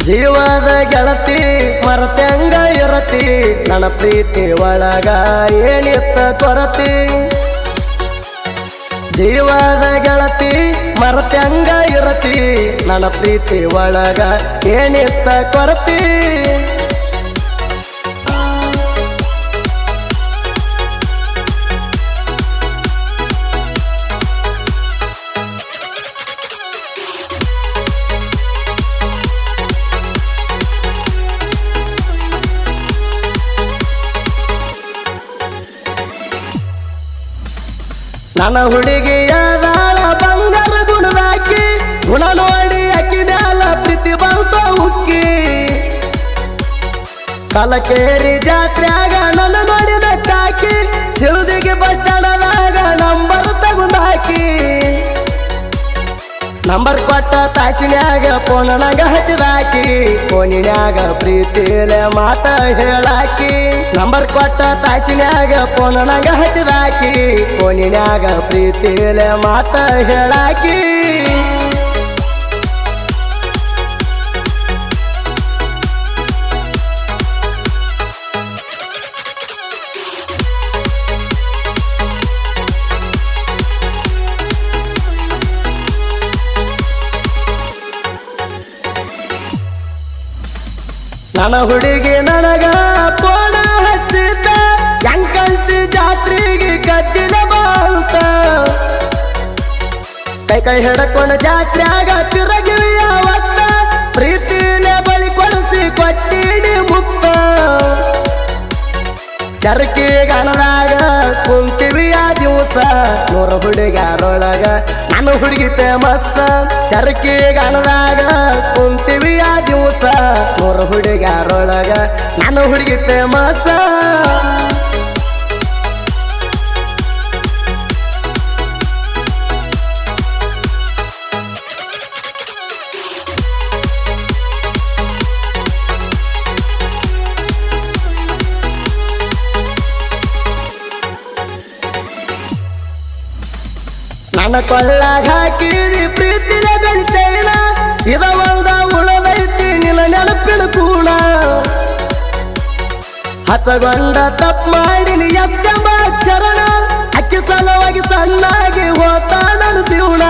ಜೀವದ ಗೆಳತಿ ಮರತ್ಯಂಗ ಇರತಿ ನನ್ನ ಪ್ರೀತಿ ಒಳಗ ಏನಿತ್ತ ಕೊರತಿ ಜೀವದ ಗೆಳತಿ ಮರತ್ಯಂಗ ಇರತಿ ನನ್ನ ಪ್ರೀತಿ ಒಳಗ ಏನಿತ್ತ ಕೊರತಿ ನನ್ನ ಹುಡುಗಿಯದಾಳ ಬಂಗಾರ ಗುಣದಾಕಿ ಗುಣ ನೋಡಿ ಅಕ್ಕಿ ಮ್ಯಾಲ ಪ್ರೀತಿ ಬಂತ ಉಕ್ಕಿ ಕಲಕೇರಿ ಜಾತ್ರ್ಯಾಗ ನನ್ನ ನೋಡಿದ ಕಾಕಿ ಚಿರುದಿಗೆ ಬಟ್ಟಣದಾಗ ನಂಬರ್ ತಗೊಂಡಾಕಿ ನಂಬರ್ ಕೊಟ್ಟ ತಾಸಿನ್ಯಾಗ ಫೋನ್ ನಂಗ ಹಚ್ಚಿದಾಕಿ ಫೋನಿನ್ಯಾಗ ಪ್ರೀತಿಲೆ ಮಾತ ಹೇಳಾಕಿ ನಂಬರ್ ಕೊಟ್ಟ ತಾಸಿನ್ಯಾಗ ಫೋನ್ ನಂಗ ಹಚ್ಚಿದಾಕಿ ಫೋನಿನ್ಯಾಗ ಪ್ರೀತಿಲೆ ಮಾತ ಹೇಳಾಕಿ ನನ್ನ ಹುಡುಗಿ ನನಗ ಫೋನ ಹಚ್ಚಿದ್ದ ಎಂಕಂಚಿ ಜಾತ್ರೆಗೆ ಗದ್ದಿನ ಬಾಳ್ತ ಕೈ ಹಿಡ್ಕೊಂಡು ಜಾತ್ರ್ಯಾಗ ತಿರುಗಿವಿ ಯಾವತ್ತ ಪ್ರೀತಿಲೆ ಬಳಿ ಕೊಡಿಸಿ ಕೊಟ್ಟಿನಿ ಮುತ್ತ ಚರಕಿ ಗಣದಾಗ ಕುಂತಿವಿ ಆ ದಿವಸ 100 ಹುಡುಗಾರೊಳಗ ನನ್ನ ಹುಡುಗಿ ಫೇಮಸ್ ಚರಕಿ ಗಣದಾಗ ಕುಂತಿವಿ ಆ ದಿವಸ 100 ಹುಡುಗಾರೊಳಗ ನನ್ನ ಹುಡುಗಿ ಫೇಮಸ್ ನನ್ನ ಕೊಳ್ಳಾಗ ಹಾಕಿದಿ ಪ್ರೀತಿನ ಬೆಳಿಚೈನ ಇದ ಒಂದ ಉಳದೈತಿ ನಿನ್ನ ನೆನಪಿನ ಕೂಣ ಹಚ್ಚಗೊಂಡ ತಪ್ಪು ಮಾಡಿನಿ ಎಸ್ಸೆಂಬ ಚರಣ ಅಕ್ಕಿ ಸಲುವಾಗಿ ಸಣ್ಣಾಗಿ ಹೋತ ನನ್ನ ಜೀವನ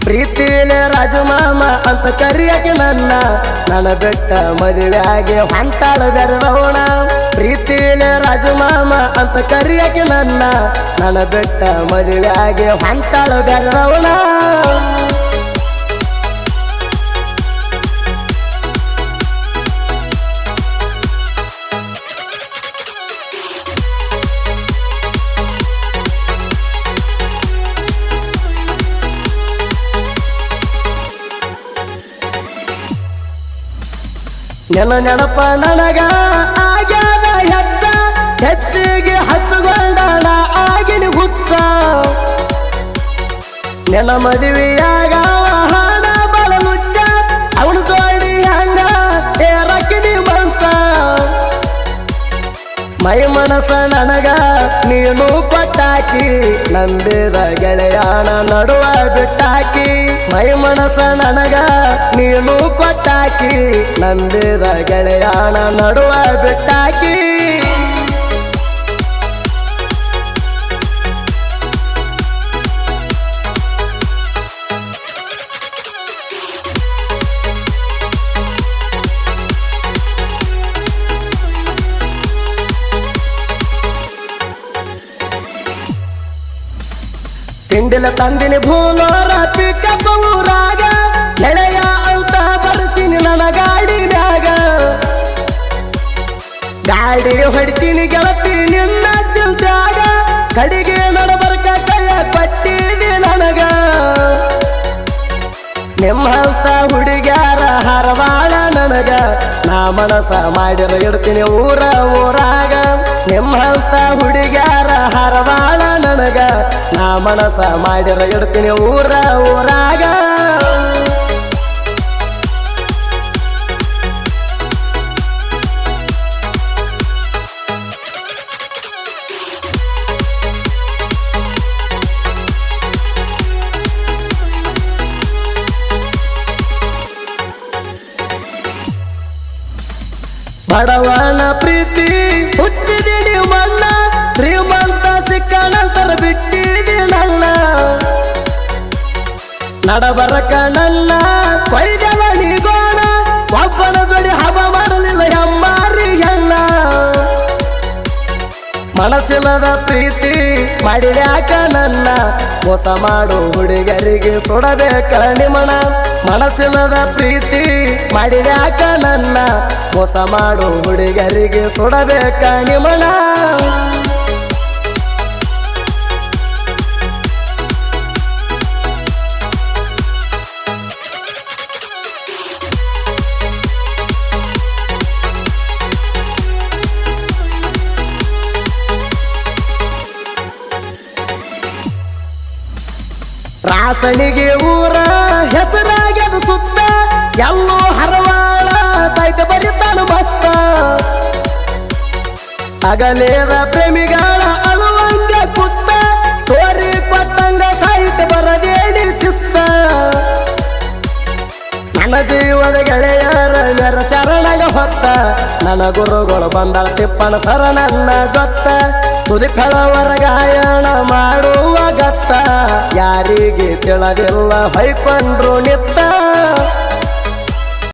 ಪ್ರೀತಿಲೆ ರಾಜು ಮಾಮ ಅಂತ ಕರಿಯಕ್ಕೆ ನನ್ನ ಬೆಟ್ಟ ಮದುವೆಯಾಗಿ ಹೊಂಟಾಳ ಬೆರವಣ ಪ್ರೀತಿಲೆ ರಾಜು ಮಾಮ ಅಂತ ಕರಿಯಕ್ಕೆ ನನ್ನ ಬೆಟ್ಟ ಮದುವೆಯಾಗಿ ಹೊಂಟಾಳ ಬೆರವಣ ನೆನಪ ನನಗ ಆಗ್ಯಾದ ಹೆಚ್ಚಿಗೆ ಹಚ್ಚುಗೊಂಡಣ ಆಗಿನ ಹುಚ್ಚ ನೆನ ಮದುವೆಯಾಗ ಹಣ ಬಳಲುಚ್ಚ ಅವನು ತೋಡಿ ಹಂಗ ಏರಕಿನಿ ಮಂಚ ಮೈ ಮನಸ ನನಗ ನೀನು ಕೊಟ್ಟಾಕಿ ನಂಬಿದ ಗೆಳೆಯಾಣ ನಡುವ ಬಿಟ್ಟಾಕಿ ಮೈ ಮನಸ ನನಗ ನೀನು ಕೊಟ್ಟಾಕಿ ನಂಬಿದ ಗೆಳೆಯಾಣ ನಡುವ ಬಿಟ್ಟಾಕಿ ತಿಂಡಿಲ ತಂದಿನಿ ಭೂಲೋರ ಪಿಕಪ್ ಊರಾಗ ಗೆಳೆಯ ಅಂತ ಬರ್ತೀನಿ ನನ್ನ ಗಾಡಿ ಮ್ಯಾಗ ಗಾಡಿ ಹೊಡಿತೀನಿ ಗೆಳತಿ ನಿನ್ನ ಚಿಲ್ತ್ಯಾಗ ಕಡಿಗೆ ನಡಬರ್ಕ ಕೈಯ ಕೊಟ್ಟಿದಿ ನನಗ ನಿಮ್ಮಂತ ಹುಡುಗ್ಯಾರ ಹರವಾಳ ನನಗ ನಾ ಮನಸ ಮಾಡಿರ ಇಡ್ತೀನಿ ಊರಾಗ ನಿಮ್ಮಂತ ಹುಡುಗ್ಯಾರ ಹರವಾಳ ನನಗ ನಾ ಮನಸ ಮಾಡಿರ ಇಡ್ತೀನಿ ಊರಾಗ ಬಡವನ ಪ್ರೀತಿ ಹುಚ್ಚಿದಿನಿ ಮಣ್ಣ ಶ್ರೀಮಂತ ಸಿಕ್ಕ ನಂತರ ಬಿಟ್ಟಿದಿನಲ್ಲ ನಡಬರಕ ನನ್ನ ಕೊಯ್ದಲ ನೀಗೋಣ ಒಬ್ಬನ ಜೋಡಿ ಹಬ್ಬ ಮಾಡಲಿಲ್ಲ ಹೆಮ್ಮಾರಿಗೆಲ್ಲ ಮನಸ್ಸಿಲ್ಲದ ಪ್ರೀತಿ ಮಾಡಿದ್ಯಾಕ ನನ್ನ ಮೋಸ ಮಾಡು ಹುಡುಗರಿಗೆ ಸುಡಬೇಕ ನಿಮಣ ಮನಸ್ಸಿಲ್ಲದ ಪ್ರೀತಿ ಮಾಡಿದ್ಯಾಕ ನನ್ನ ಮೋಸ ಮಾಡು ಹುಡುಗರಿಗೆ ಸುಡಬೇಕ ನಿಮಣ ರಾಸಣಿಗೆ ಊರ ಹೆಸರಾಗ್ಯದು ಸುತ್ತ ಎಲ್ಲೋ ಹರವಾಳ ಸೈತ ಬರಿತಾನ ಮಸ್ತ ಅಗಲೇದ ಪ್ರೇಮಿಗಳ ಅಳುವಂಗ ಕುತ್ತ ತೋರಿ ಕೊತ್ತಂಗ ಸಾಹಿತ್ಯ ಬರದೇಡಿ ಸಿಸ್ತ ನನ್ನ ಜೀವದ ಗೆಳೆಯರ ನೆರ ಶರಣಗ ಹೊತ್ತ ನನ್ನ ಗುರುಗಳು ಬಂದಳ ತಿಪ್ಪನ ಶರಣನ್ನ ಜೊತ್ತ ಸುದಿಫೆಳವರ ಗಾಯನ ಮಾಡುವ ಗತ್ತ ಯಾರಿಗೆ ತಿಳದಿಲ್ಲ ಹೊಯ್ಕೊಂಡ್ರು ನಿತ್ತ